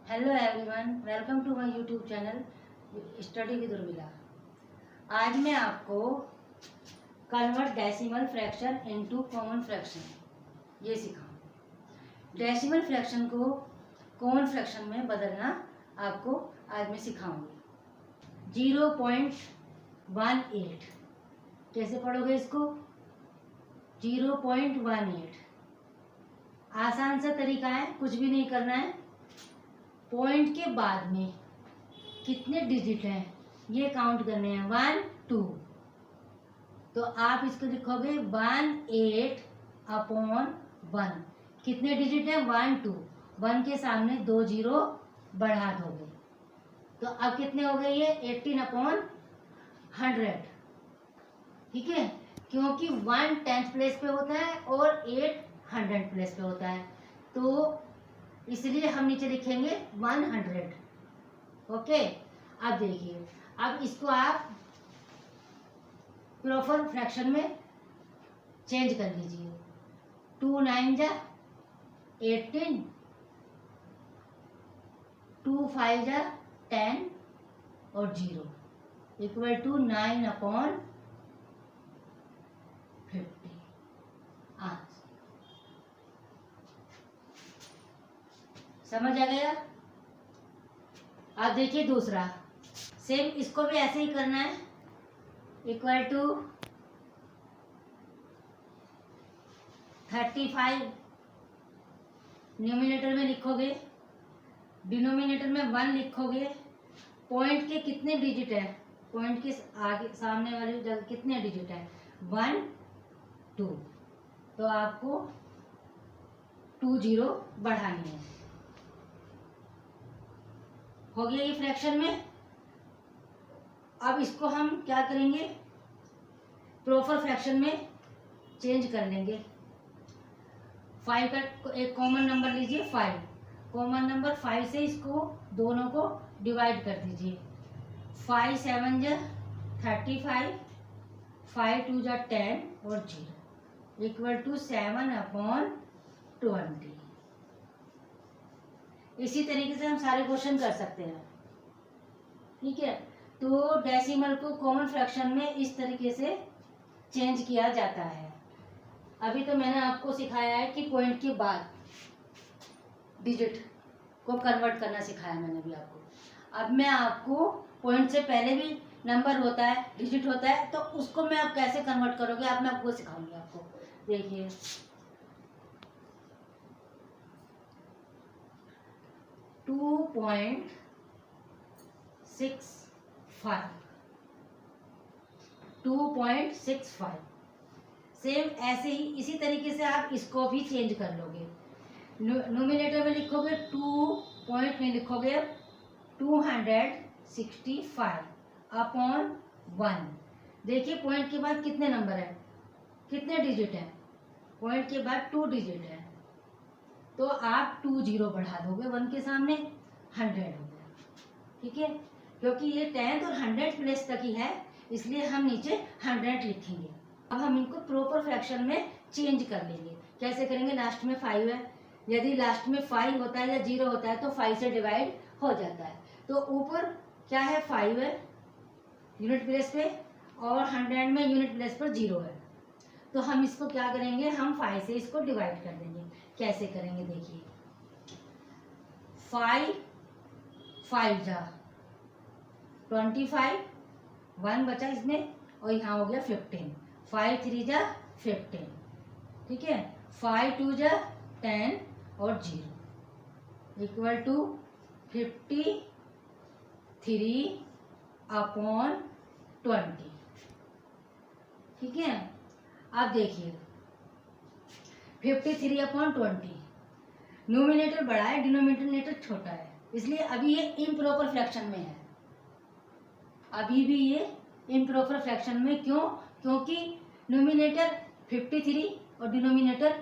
Hello everyone, welcome to my YouTube channel study with Urmila. आज मैं आपको convert decimal fraction into common fraction ये सिखाऊं। डेसिमल फ्रैक्शन को कॉमन फ्रैक्शन में बदलना आपको आज मैं सिखाऊंगी। 0.18 कैसे पढ़ोगे इसको? 0.18 आसान सा तरीका है, कुछ भी नहीं करना है। पॉइंट के बाद में कितने डिजिट हैं ये काउंट करने हैं, 1 2। तो आप इसको लिखोगे 18/1। कितने डिजिट हैं? 1 2। 1 के सामने 2 जीरो बढ़ा दोगे तो अब कितने हो गए ये? 18/100। ठीक है, क्योंकि 1 10th प्लेस पे होता है और 8 100th प्लेस पे होता है, तो इसलिए हम नीचे लिखेंगे 100। ओके, अब देखिए, अब इसको आप प्रॉपर फ्रैक्शन में चेंज कर लीजिए। 2 9 जा 18, 2 5 जा 10 और 0 इक्वल टू 9/50। समझ आ गया? अब देखिए दूसरा, सेम इसको भी ऐसे ही करना है। इक्वल टू 35 न्यूमिनेटर में लिखोगे, डिनोमिनेटर में 1 लिखोगे। पॉइंट के कितने डिजिट है? पॉइंट के आगे सामने वाली जगह कितने डिजिट है? 1 2। तो आपको 2 जीरो बढ़ानी है। हो गया ये फ्रैक्शन में। अब इसको हम क्या करेंगे? प्रॉपर फ्रैक्शन में चेंज कर लेंगे। 5 का एक कॉमन नंबर लीजिए, 5। कॉमन नंबर 5 से इसको दोनों को डिवाइड कर दीजिए। 5 7 जा 35, 5 2 जा 10 और 0 इक्वल टू 7/20। इसी तरीके से हम सारे क्वेश्चन कर सकते हैं। ठीक है, तो डेसिमल को कॉमन फ्रैक्शन में इस तरीके से चेंज किया जाता है। अभी तो मैंने आपको सिखाया है कि पॉइंट के बाद डिजिट को कन्वर्ट करना सिखाया मैंने भी आपको। अब मैं आपको पॉइंट से पहले भी नंबर होता है, डिजिट होता है, तो उसको मैं आप कैसे कन्वर्ट करोगे अब मैं आपको सिखाऊंगी। आपको देखिए, 2.65 सेम ऐसे ही इसी तरीके से आप इसको भी चेंज कर लोगे। नोमिनेटर में लिखोगे 2, पॉइंट में लिखोगे 265/1। देखिए पॉइंट के बाद कितने नंबर है, कितने डिजिट है? पॉइंट के बाद 2 डिजिट है, तो आप 2 जीरो बढ़ा दोगे 1 के सामने, 100 हो गया। ठीक है, क्योंकि ये 10th और 100th प्लेस तक ही है, इसलिए हम नीचे 100 लिखेंगे। अब हम इनको प्रॉपर फ्रैक्शन में चेंज कर लेंगे। कैसे करेंगे? लास्ट में 5 है, यदि लास्ट में 5 होता है या 0 होता है तो 5 से डिवाइड हो जाता है। तो ऊपर क्या है? 5 है यूनिट प्लेस पे, और 100 में यूनिट प्लेस पर 0 है। तो हम इसको क्या करेंगे? हम 5 से इसको डिवाइड कर देंगे। कैसे करेंगे? देखिए, 5 5 जा 25, 1 बचा इसमें, और यहाँ हो गया 15। 5 3 जा 15। ठीक है, 5 2 जा 10 और 0 इक्वल टू 53/20। ठीक है, अब देखिए 53/20, न्यूमिनेटर बड़ा है, डिनोमिनेटर छोटा है, इसलिए अभी ये इम्प्रॉपर फ्रैक्शन में है। अभी भी ये इम्प्रॉपर फ्रैक्शन में, क्यों? क्योंकि न्यूमिनेटर 53 और डिनोमिनेटर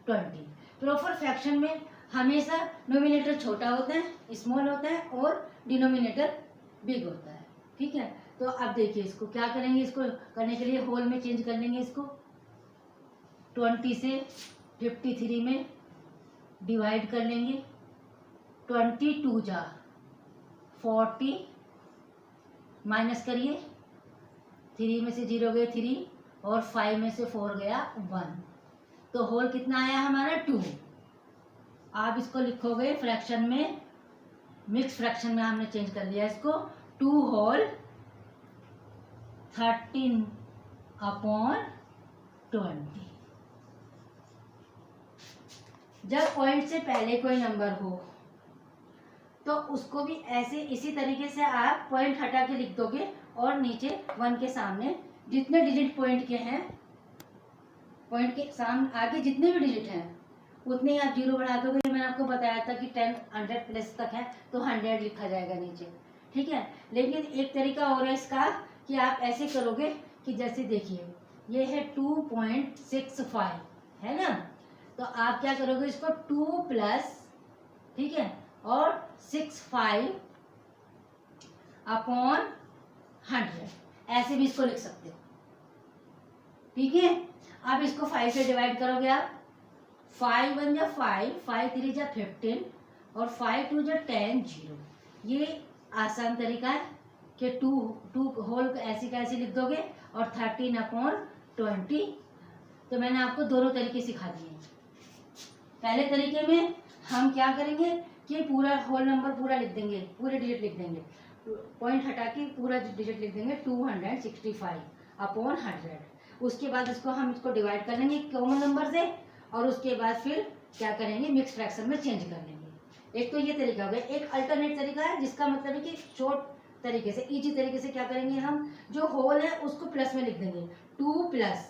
20। प्रॉपर फ्रैक्शन में हमेशा न्यूमिनेटर छोटा होता है, स्मॉल होता है, और डिनोमिनेटर बिग होता है। ठीक है, तो अब देखिए इसको क्या करेंगे? इसको करने के लिए होल में चेंज कर लेंगे। इसको 20 से 53 में डिवाइड कर लेंगे। 22 जा 40, माइनस करिए, 3 में से 0 गए 3 और 5 में से 4 गया 1, तो होल कितना आया हमारा 2। आप इसको लिखोगे फ्रैक्शन में, मिक्स फ्रैक्शन में हमने चेंज कर लिया इसको, 2 होल 13/20। जब पॉइंट से पहले कोई नंबर हो तो उसको भी ऐसे इसी तरीके से आप पॉइंट हटा के लिख दोगे और नीचे 1 के सामने जितने डिजिट पॉइंट के हैं, पॉइंट के सामने आगे जितने भी डिजिट हैं उतने ही आप 0 बढ़ा दोगे। मैंने आपको बताया था कि 10 100 प्लस तक है तो 100 लिखा जाएगा नीचे, ठीक है। लेकिन एक तरीका और है इसका कि आप ऐसे करोगे कि जैसे देखिए ये है 2.65 है ना, तो आप क्या करोगे इसको 2 प्लस, ठीक है, और 65/100 ऐसे भी इसको लिख सकते हो, ठीक है। अब इसको 5 से डिवाइड करोगे आप, 5 1 जा 5, 5 3 जा 15 और 5 2 जा 10 0। ये आसान तरीका है कि 2 होल ऐसे का ऐसे लिख दोगे और 13/20। तो मैंने आपको दोनों तरीके सिखा दिए हैं। पहले तरीके में हम क्या करेंगे कि पूरा होल नंबर पूरा लिख देंगे, पूरे डिजिट लिख देंगे, पॉइंट हटा के पूरा डिजिट लिख देंगे 265/100। उसके बाद हम इसको डिवाइड कर लेंगे कॉमन नंबर से और उसके बाद फिर क्या करेंगे, मिक्स फ्रैक्शन में चेंज कर लेंगे। एक तो ये तरीका हो गया। एक अल्टरनेट तरीका है जिसका मतलब है कि शॉर्ट तरीके से, इजी तरीके से क्या करेंगे, हम जो होल है उसको प्लस में लिख देंगे, 2 प्लस,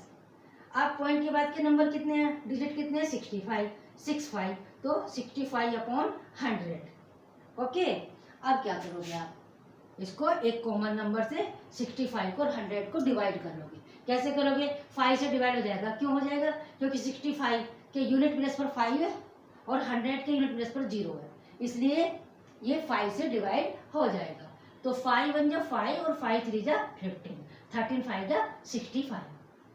अब पॉइंट के बाद के नंबर कितने हैं, डिजिट कितने हैं, 65, तो 65/100। ओके। अब क्या करोगे आप, इसको एक कॉमन नंबर से 65 को और 100 को डिवाइड कर लोगे। कैसे करोगे, 5 से डिवाइड हो जाएगा। क्यों हो जाएगा, क्योंकि 65 के यूनिट प्लेस पर 5 है और 100 के यूनिट प्लेस पर 0 है, इसलिए ये 5 से डिवाइड हो जाएगा। तो 5 1 जा 5 और 5 3 जा 15, 13 5 जा 65,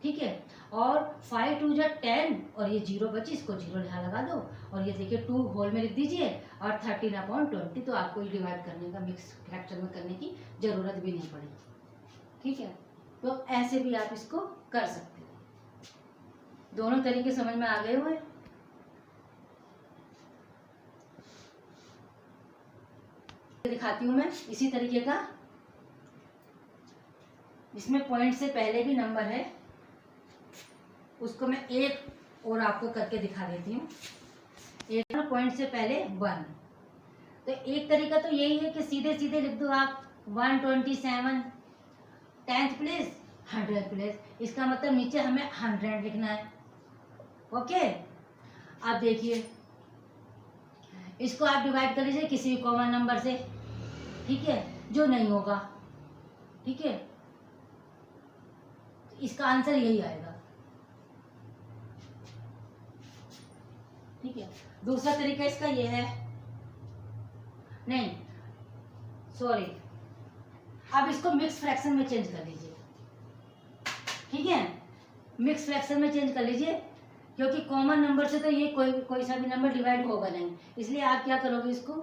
ठीक है। और 5 2 जा 10 और ये 0 बची, इसको 0 यहाँ लगा दो और ये देखिए 2 होल में लिख दीजिए और 13/20। तो आपको ये डिवाइड करने का, मिक्स फ्रैक्शन में करने की जरूरत भी नहीं पड़ेगी, ठीक है। तो ऐसे भी आप इसको कर सकते हो। दोनों तरीके समझ में आ गए हुए। दिखाती हूं मैं इसी तरीके का, इसमें पॉइंट से पहले भी नंबर है, उसको मैं एक और आपको करके दिखा देती हूँ। एक पॉइंट से पहले 1, तो एक तरीका तो यही है कि सीधे सीधे लिख दो आप 127 10th प्लेस 100th प्लेस, इसका मतलब नीचे हमें 100 लिखना है। ओके। अब देखिए इसको आप डिवाइड कर लीजिए किसी भी कॉमन नंबर से, ठीक है, जो नहीं होगा, ठीक है, इसका आंसर यही आएगा, ठीक है। दूसरा तरीका इसका ये है, नहीं सॉरी, अब इसको मिक्स फ्रैक्शन में चेंज कर लीजिए, ठीक है, मिक्स फ्रैक्शन में चेंज कर लीजिए, क्योंकि कॉमन नंबर से तो ये कोई सा भी नंबर डिवाइड होगा नहीं, इसलिए आप क्या करोगे, इसको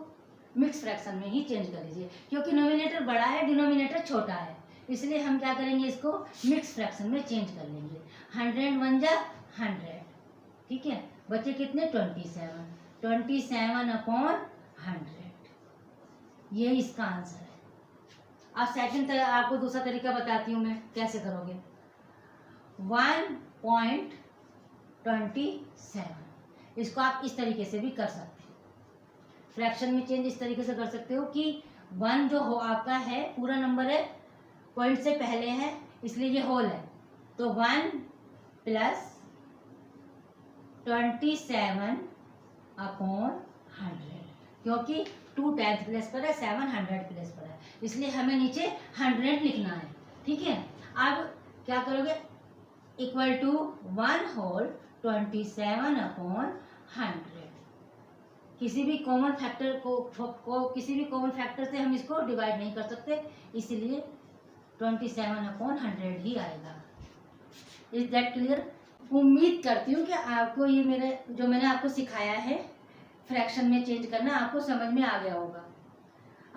मिक्स फ्रैक्शन में ही चेंज कर लीजिए। क्योंकि नोमिनेटर बड़ा है, डिनोमिनेटर छोटा है, इसलिए हम क्या करेंगे, इसको मिक्स फ्रैक्शन में चेंज कर लेंगे। 100 1 जा 100, ठीक है, बच्चे कितने 27/100, ये इसका आंसर है। अब सेकंड आपको दूसरा तरीका बताती हूँ मैं कैसे करोगे। 1.27, इसको आप इस तरीके से भी कर सकते हो, फ्रैक्शन में चेंज इस तरीके से कर सकते हो कि 1 जो हो आपका है पूरा नंबर है, पॉइंट से पहले है इसलिए ये होल है, तो 1 प्लस 27/100, क्योंकि 2 10th प्लेस पर है, 7 100 प्लेस पर है, इसलिए हमें नीचे 100 लिखना है, ठीक है। अब क्या करोगे, इक्वल टू 1 होल 27/100। किसी भी कॉमन फैक्टर को किसी भी कॉमन फैक्टर से हम इसको डिवाइड नहीं कर सकते, इसलिए 27/100 ही आएगा। Is that clear? उम्मीद करती हूँ कि आपको ये मैंने आपको सिखाया है फ्रैक्शन में चेंज करना आपको समझ में आ गया होगा।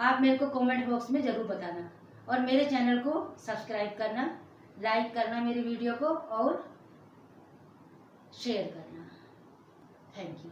आप मेरे को कमेंट बॉक्स में ज़रूर बताना और मेरे चैनल को सब्सक्राइब करना, लाइक करना मेरी वीडियो को और शेयर करना। Thank you.